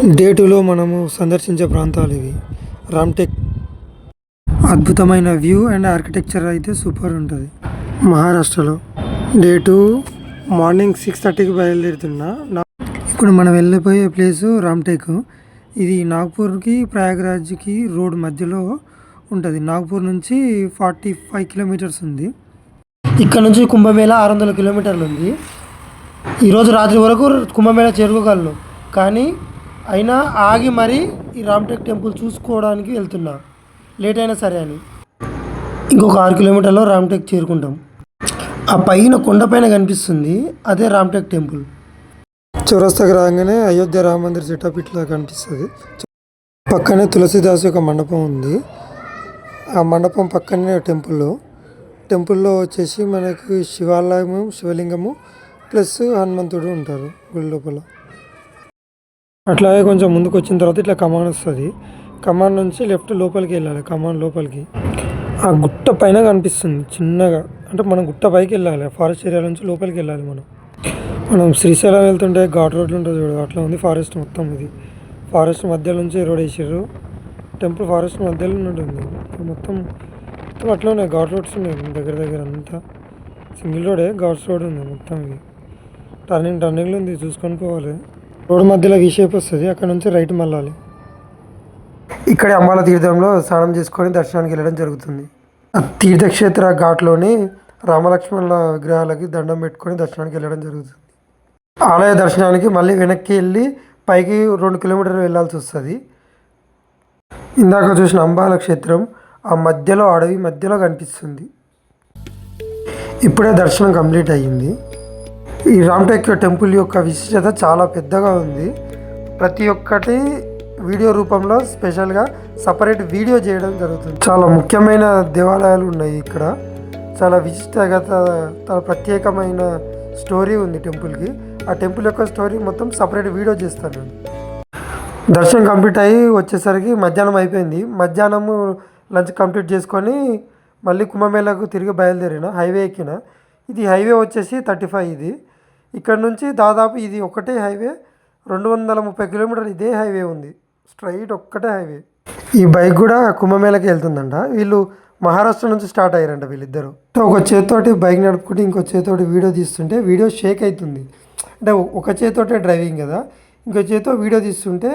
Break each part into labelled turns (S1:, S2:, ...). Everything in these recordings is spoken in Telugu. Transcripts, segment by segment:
S1: డే 2లో మనము సందర్శించే ప్రాంతాలు ఇవి. రామ్టెక్ అద్భుతమైన వ్యూ అండ్ ఆర్కిటెక్చర్ అయితే సూపర్ ఉంటుంది మహారాష్ట్రలో. డే 2 మార్నింగ్ 6:30కి బయలుదేరుతున్నా. ఇప్పుడు మనం వెళ్ళిపోయే ప్లేసు రామ్టెక్. ఇది నాగ్పూర్కి ప్రయాగ్రాజ్కి రోడ్ మధ్యలో ఉంటుంది. నాగ్పూర్ నుంచి 45 కిలోమీటర్స్ ఉంది. ఇక్కడ నుంచి కుంభమేళా 600 కిలోమీటర్లు ఉంది. ఈరోజు రాత్రి వరకు కుంభమేళా చేరుకోగలను, కానీ అయినా ఆగి మరీ ఈ రామ్టెక్ టెంపుల్ చూసుకోవడానికి వెళ్తున్నా, లేట్ అయినా సరే అని. ఇంకొక 6 కిలోమీటర్లో రామ్టెక్ చేరుకుంటాం. ఆ పైన కొండపైన కనిపిస్తుంది, అదే రామ్టెక్ టెంపుల్. చౌరస్తాకి రాగానే అయోధ్య రామ మందిర్ సెటప్ ఇట్లా కనిపిస్తుంది. పక్కనే తులసిదాస్ యొక్క మండపం ఉంది. ఆ మండపం పక్కనే టెంపుల్లో వచ్చేసి మనకి శివాలయము, శివలింగము ప్లస్ హనుమంతుడు ఉంటారు గుడి లోపల. అట్లాగే కొంచెం ముందుకు వచ్చిన తర్వాత ఇట్లా కమాన్ వస్తుంది. కమాన్ నుంచి లెఫ్ట్ లోపలికి వెళ్ళాలి. కమాన్ లోపలికి ఆ గుట్ట పైన కనిపిస్తుంది చిన్నగా, అంటే మనం గుట్ట పైకి వెళ్ళాలి. ఫారెస్ట్ ఏరియా నుంచి లోపలికి వెళ్ళాలి. మనం శ్రీశైలం వెళ్తుంటే ఘాట్ రోడ్లు ఉంటుంది చూడు, అట్లా ఉంది ఫారెస్ట్ మొత్తం. ఇది ఫారెస్ట్ మధ్య నుంచి రోడ్ వేసారు. టెంపుల్ ఫారెస్ట్ మధ్యలో ఉంటుంది. మొత్తం అట్లా ఉన్నాయి, ఘాట్ రోడ్స్ ఉన్నాయి దగ్గర అంతా. సింగిల్ రోడే, ఘాట్స్ రోడ్ ఉంది మొత్తం. ఇది టర్నింగ్లో ఉంది, చూసుకొని పోవాలి. రోడ్డు మధ్యలో వి షేప్ వస్తుంది, అక్కడ నుంచి రైట్ మళ్ళాలి. ఇక్కడ అంబాల తీర్థంలో స్నానం చేసుకొని దర్శనానికి వెళ్ళడం జరుగుతుంది. తీర్థక్షేత్ర ఘాట్లోని రామలక్ష్మణుల విగ్రహాలకి దండం పెట్టుకొని దర్శనానికి వెళ్ళడం జరుగుతుంది. ఆలయ దర్శనానికి మళ్ళీ వెనక్కి వెళ్ళి పైకి 2 కిలోమీటర్లు వెళ్ళాల్సి వస్తుంది. ఇందాక చూసిన అంబాల క్షేత్రం ఆ మధ్యలో, అడవి మధ్యలో కనిపిస్తుంది. ఇప్పుడే దర్శనం కంప్లీట్ అయ్యింది. ఈ రామ్టెక్ టెంపుల్ యొక్క విశిష్టత చాలా పెద్దగా ఉంది. ప్రతి ఒక్కటి వీడియో రూపంలో స్పెషల్గా సపరేట్ వీడియో చేయడం జరుగుతుంది. చాలా ముఖ్యమైన దేవాలయాలు ఉన్నాయి ఇక్కడ. చాలా విశిష్టత, చాలా ప్రత్యేకమైన స్టోరీ ఉంది టెంపుల్కి. ఆ టెంపుల్ యొక్క స్టోరీ మొత్తం సపరేట్ వీడియో చేస్తాను నేను. దర్శనం కంప్లీట్ అయ్యి వచ్చేసరికి మధ్యాహ్నం అయిపోయింది. మధ్యాహ్నము లంచ్ కంప్లీట్ చేసుకొని మళ్ళీ కుంభమేళాకు తిరిగి బయలుదేరిన. హైవే ఎక్కిన. ఇది హైవే వచ్చేసి 35. ఇది ఇక్కడ నుంచి దాదాపు ఇది ఒకటే హైవే, 230 కిలోమీటర్లు ఇదే హైవే ఉంది. స్ట్రైట్ ఒక్కటే హైవే. ఈ బైక్ కూడా కుంభమేళకి వెళ్తుందంట. వీళ్ళు మహారాష్ట్ర నుంచి స్టార్ట్ అయ్యారంట వీళ్ళిద్దరు. ఒక చేతితోటి బైక్ నడుపుకుంటే ఇంకో చేతితోటి వీడియో తీస్తుంటే వీడియో షేక్ అవుతుంది. అంటే ఒక చేతితోటే డ్రైవింగ్ కదా, ఇంకో చేతితో వీడియో తీస్తుంటే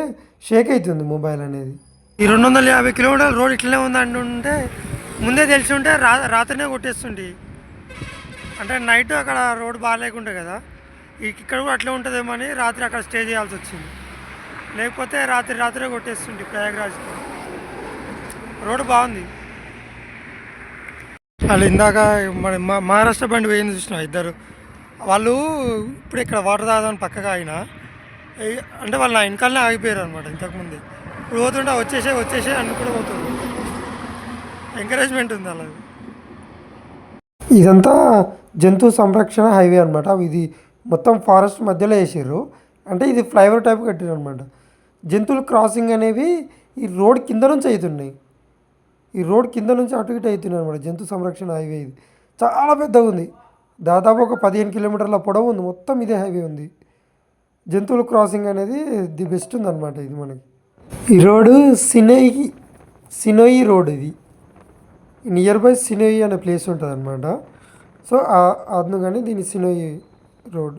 S1: షేక్ అవుతుంది మొబైల్ అనేది. ఈ 250 కిలోమీటర్ల రోడ్ ఇట్లనే ఉంది అంటుంటే ముందే తెలిసి ఉంటే రాత్రినే కొట్టేస్తుంటే, అంటే నైట్ అక్కడ రోడ్ బాగాలేకుంటే కదా, ఇక్కడ కూడా అట్లే ఉంటుందేమో అని రాత్రి అక్కడ స్టే చేయాల్సి వచ్చింది. లేకపోతే రాత్రే కొట్టేస్తుంది ప్రయాగ్రాజ్కి. రోడ్డు బాగుంది. వాళ్ళు ఇందాక మన మహారాష్ట్ర బండి పోయింది చూసిన ఇద్దరు వాళ్ళు. ఇప్పుడు ఇక్కడ వాటర్ తాగదామని పక్కగా ఆయన, అంటే వాళ్ళు నా వెనకాలనే ఆగిపోయారు అనమాట ఇంతకుముందు. ఇప్పుడు పోతుంటే వచ్చేసే అన్ని కూడా పోతుంది. ఎంకరేజ్మెంట్ ఉంది అలాగే. ఇదంతా జంతు సంరక్షణ హైవే అనమాట. ఇది మొత్తం ఫారెస్ట్ మధ్యలో వేసారు. అంటే ఇది ఫ్లైఓవర్ టైప్ కట్టారు అనమాట. జంతువులు క్రాసింగ్ అనేవి ఈ రోడ్ కింద నుంచి అవుతున్నాయి. ఈ రోడ్ కింద నుంచి అటు ఇటు అవుతున్నాయి అనమాట. జంతు సంరక్షణ హైవే ఇది చాలా పెద్దగా ఉంది. దాదాపు ఒక 15 కిలోమీటర్ల పొడవు ఉంది. మొత్తం ఇదే హైవే ఉంది. జంతువుల క్రాసింగ్ అనేది ది బెస్ట్ ఉందన్నమాట ఇది మనకి. ఈ రోడ్డు సినోయి రోడ్. ఇది నియర్ బై సినోయి అనే ప్లేస్ ఉంటుంది అనమాట. సో అందుకని దీని సినోయి రోడ్.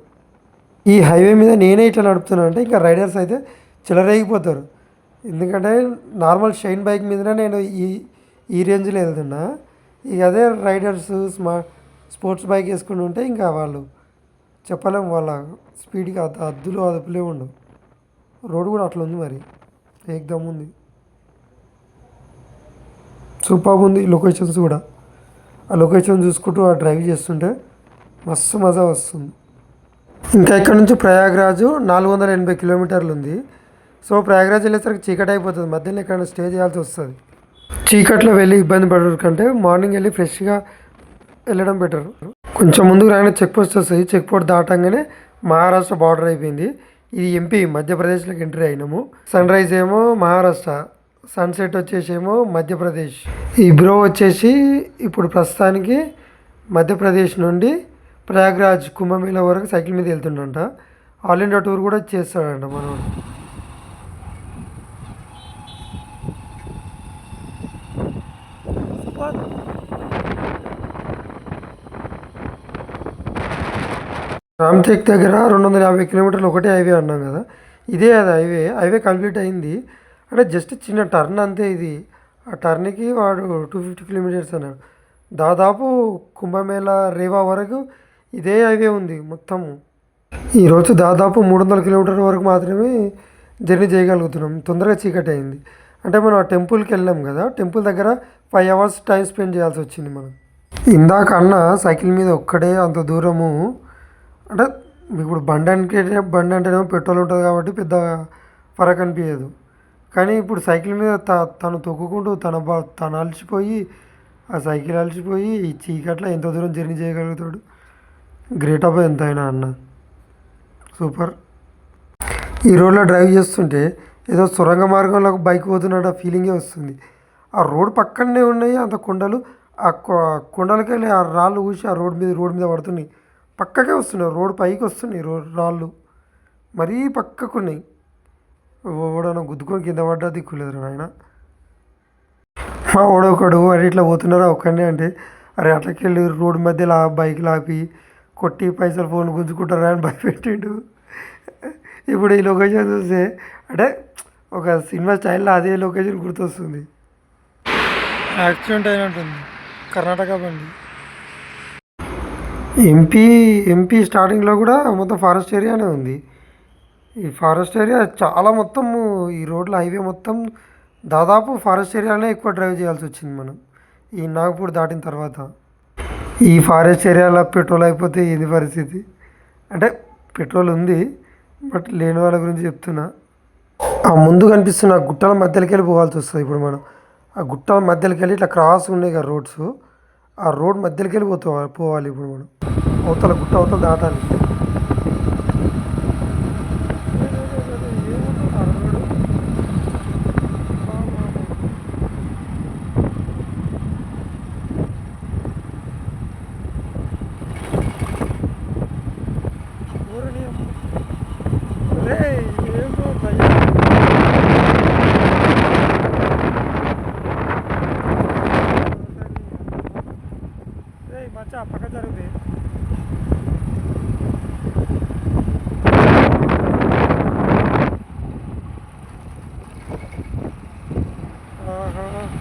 S1: ఈ హైవే మీద నేనే ఇట్లా నడుపుతున్నా అంటే ఇంకా రైడర్స్ అయితే చెలరేగిపోతారు. ఎందుకంటే నార్మల్ షైన్ బైక్ మీదనే నేను ఈ రేంజ్లో వెళ్తున్నా. ఇక అదే రైడర్స్ స్పోర్ట్స్ బైక్ వేసుకుని ఉంటే ఇంకా వాళ్ళు చెప్పలేం, వాళ్ళ స్పీడ్కి అదుపులే ఉండవు. రోడ్ కూడా అట్లా ఉంది, మరి ఏకదమ్ ఉంది. సూపర్ ఉంది లొకేషన్స్ కూడా. ఆ లొకేషన్ చూసుకుంటూ ఆ డ్రైవ్ చేస్తుంటే మస్తు మజా వస్తుంది. ఇంకా ఇక్కడ నుంచి ప్రయాగ్రాజు 480 కిలోమీటర్లు ఉంది. సో ప్రయాగ్రాజ్ వెళ్ళేసరికి చీకటి అయిపోతుంది. మధ్యలో ఎక్కడైనా స్టే చేయాల్సి వస్తుంది. చీకట్లో వెళ్ళి ఇబ్బంది పడరు కంటే మార్నింగ్ వెళ్ళి ఫ్రెష్గా వెళ్ళడం బెటర్. కొంచెం ముందుకు రాగానే చెక్ పోస్ట్ వస్తుంది. చెక్ పోస్ట్ దాటంగానే మహారాష్ట్ర బార్డర్ అయిపోయింది. ఇది ఎంపీ మధ్యప్రదేశ్లోకి ఎంట్రీ అయినాము. సన్ రైజ్ ఏమో మహారాష్ట్ర, సన్సెట్ వచ్చేసేమో మధ్యప్రదేశ్. ఈ బ్రో వచ్చేసి ఇప్పుడు ప్రస్తుతానికి మధ్యప్రదేశ్ నుండి ప్రయాగ్రాజ్ కుంభమేళా వరకు సైకిల్ మీద వెళ్తుండంట. ఆల్ ఇండియా టూర్ కూడా చేస్తాడంట మనోడు. రామ్‌టెక్ దగ్గర 250 కిలోమీటర్లు ఒకటే హైవే అన్నాం కదా! ఇదే అది హైవే. హైవే కంప్లీట్ అయింది. అంటే జస్ట్ చిన్న టర్న్ అంతే ఇది. ఆ టర్న్‌కి వాడు 250 కిలోమీటర్స్ అన్నాడు. దాదాపు కుంభమేళా, రేవా వరకు ఇదే హైవే ఉంది మొత్తము. ఈరోజు దాదాపు 300 కిలోమీటర్ల వరకు మాత్రమే జర్నీ చేయగలుగుతున్నాం. తొందరగా చీకటి అయింది. అంటే మనం ఆ టెంపుల్‌కి వెళ్ళాం కదా! టెంపుల్ దగ్గర 5 అవర్స్ టైం స్పెండ్ చేయాల్సి వచ్చింది మనం. ఇందాక అన్న సైకిల్ మీద ఒక్కడే అంత దూరము అంటే ఇప్పుడు బండి అంటేనేమో పెట్రోల్ ఉంటుంది కాబట్టి పెద్ద ఫరక్ అనిపించదు. కానీ ఇప్పుడు సైకిల్ మీద తను తొక్కుకుంటూ తను అలసిపోయి ఆ సైకిల్ అలసిపోయి ఈ చీకట్లో ఎంత దూరం జర్నీ చేయగలుగుతాడు. గ్రేట్ అబ్బా ఎంతైనా అన్న సూపర్. ఈ రోడ్లో డ్రైవ్ చేస్తుంటే ఏదో సొరంగ మార్గంలో బైక్ పోతున్నట్టు ఫీలింగే వస్తుంది. ఆ రోడ్ పక్కనే ఉన్నాయి అంత కొండలు. ఆ కొండలకెళ్ళి ఆ రాళ్ళు ఊసి ఆ రోడ్ మీద పడుతున్నాయి. పక్కకే వస్తున్నాయి, రోడ్ పైకి వస్తున్నాయి రాళ్ళు మరీ పక్కకున్నాయి. ఓడన గుద్దుకొని కింద పడ్డా దిక్కులేదు నాయన. మా ఓడొకడు అరే ఇట్లా పోతున్నారా ఒక్కడనే అంటే అరే అట్లకెళ్ళి రోడ్డు మధ్యలో బైక్ ఆపి కొట్టి పైసలు ఫోన్ గుంజుకుంటారా అని భయపెట్టిండు. ఇప్పుడు ఈ లొకేషన్ చూస్తే అంటే ఒక సినిమా స్టైల్లో అదే లొకేషన్ గుర్తొస్తుంది. యాక్సిడెంట్ అయినట్టుంది కర్ణాటక బండి. ఎంపీ స్టార్టింగ్లో కూడా మొత్తం ఫారెస్ట్ ఏరియానే ఉంది. ఈ ఫారెస్ట్ ఏరియా చాలా మొత్తము ఈ రోడ్ల హైవే మొత్తం దాదాపు ఫారెస్ట్ ఏరియాలోనే ఎక్కువ డ్రైవ్ చేయాల్సి వచ్చింది మనం ఈ నాగపూర్ దాటిన తర్వాత. ఈ ఫారెస్ట్ ఏరియాలో పెట్రోల్ అయిపోతే ఏంది పరిస్థితి? అంటే పెట్రోల్ ఉంది బట్ లేని వాళ్ళ గురించి చెప్తున్నా. ఆ ముందు కనిపిస్తున్న గుట్టల మధ్యలోకి వెళ్ళి పోవాల్సి వస్తుంది ఇప్పుడు మనం. ఆ గుట్టల మధ్యలోకి వెళ్ళి ఇట్లా క్రాస్ ఉన్నాయి కదా రోడ్స్, ఆ రోడ్ మధ్యలోకి వెళ్ళి పోవాలి ఇప్పుడు మనం. అవతల గుట్ట అవతల దాటాలి. మచ్చా పక్క జరుగుతుంది.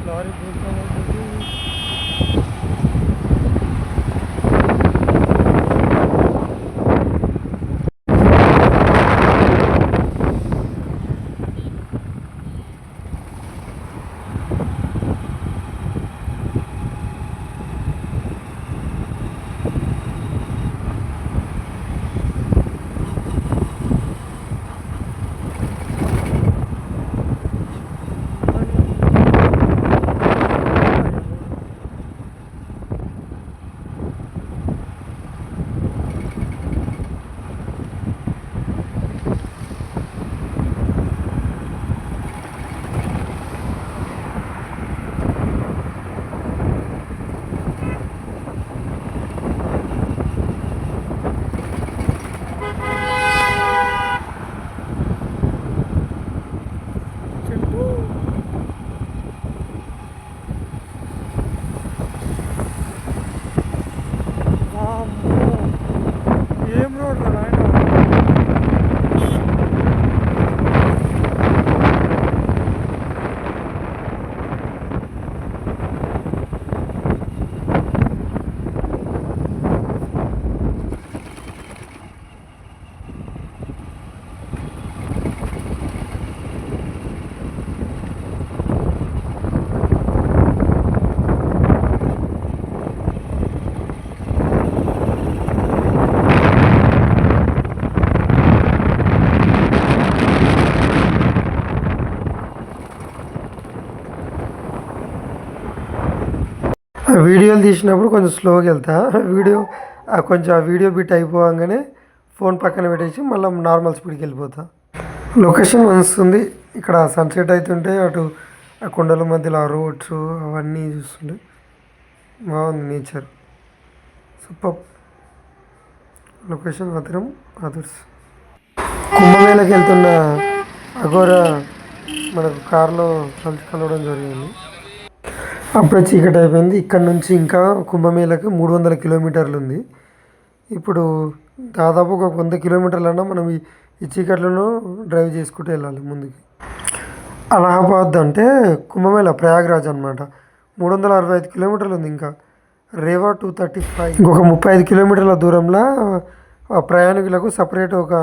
S1: లారీ ఏం రోడ్ రా నాయన. వీడియోలు తీసినప్పుడు కొంచెం స్లోగా వెళ్తా. కొంచెం ఆ వీడియో బిట్ అయిపోగానే ఫోన్ పక్కన పెట్టేసి మళ్ళీ నార్మల్ స్పీడ్కి వెళ్ళిపోతా. లొకేషన్ వస్తుంది. ఇక్కడ సన్సెట్ అవుతుంటే అటు ఆ కొండల మధ్యలో ఆ రోడ్స్ అవన్నీ చూస్తుంటే బాగుంది నేచర్. సూపర్ లొకేషన్ మాత్రం అదర్స్. కుంభమేళకి వెళ్తున్న అఘోరా మనకు కారులో కలవడం జరిగింది. అప్పుడే చీకటి అయిపోయింది. ఇక్కడ నుంచి ఇంకా కుంభమేళకి 300 కిలోమీటర్లు ఉంది. ఇప్పుడు దాదాపు ఒక 100 కిలోమీటర్లన్నా మనం ఈ చీకట్లను డ్రైవ్ చేసుకుంటూ వెళ్ళాలి ముందుకి. అలహాబాద్ అంటే కుంభమేళ ప్రయాగ్రాజ్ అనమాట. 365 కిలోమీటర్లు ఉంది ఇంకా. రేవా 235. ఇంకొక 35 కిలోమీటర్ల దూరంలో ప్రయాణికులకు సపరేట్ ఒక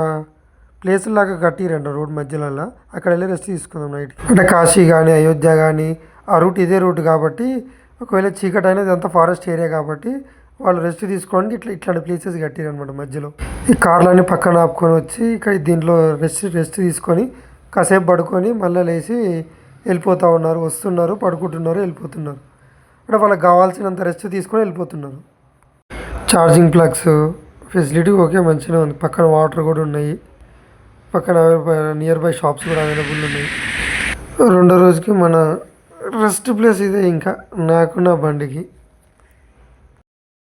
S1: ప్లేస్ లాగా కట్టిరంట రోడ్ మధ్యలో. అక్కడ వెళ్ళి రెస్ట్ తీసుకుందాం నైట్. అంటే కాశీ కానీ అయోధ్య కానీ ఆ రూట్ ఇదే రూట్ కాబట్టి ఒకవేళ చీకటి అనేది అంతా ఫారెస్ట్ ఏరియా కాబట్టి వాళ్ళు రెస్ట్ తీసుకోవడానికి ఇట్లాంటి ప్లేసెస్ కట్టిరనమాట మధ్యలో. ఈ కార్లన్నీ పక్కన ఆపుకొని వచ్చి ఇక్కడ దీంట్లో రెస్ట్ తీసుకొని కాసేపు పడుకొని మళ్ళీ లేచి వెళ్ళిపోతూ ఉన్నారు, వస్తున్నారు, పడుకుంటున్నారు, వెళ్ళిపోతున్నారు. అంటే వాళ్ళకి కావాల్సినంత రెస్ట్ తీసుకొని వెళ్ళిపోతున్నారు. ఛార్జింగ్ ప్లగ్స్ ఫెసిలిటీ ఓకే మంచిగా ఉంది. పక్కన వాటర్ కూడా ఉన్నాయి. పక్కన నియర్ బై షాప్స్ కూడా అవైలబుల్ ఉన్నాయి. రెండో రోజుకి మన రెస్ట్ ప్లేస్ ఇదే ఇంకా నాకు నా బండికి.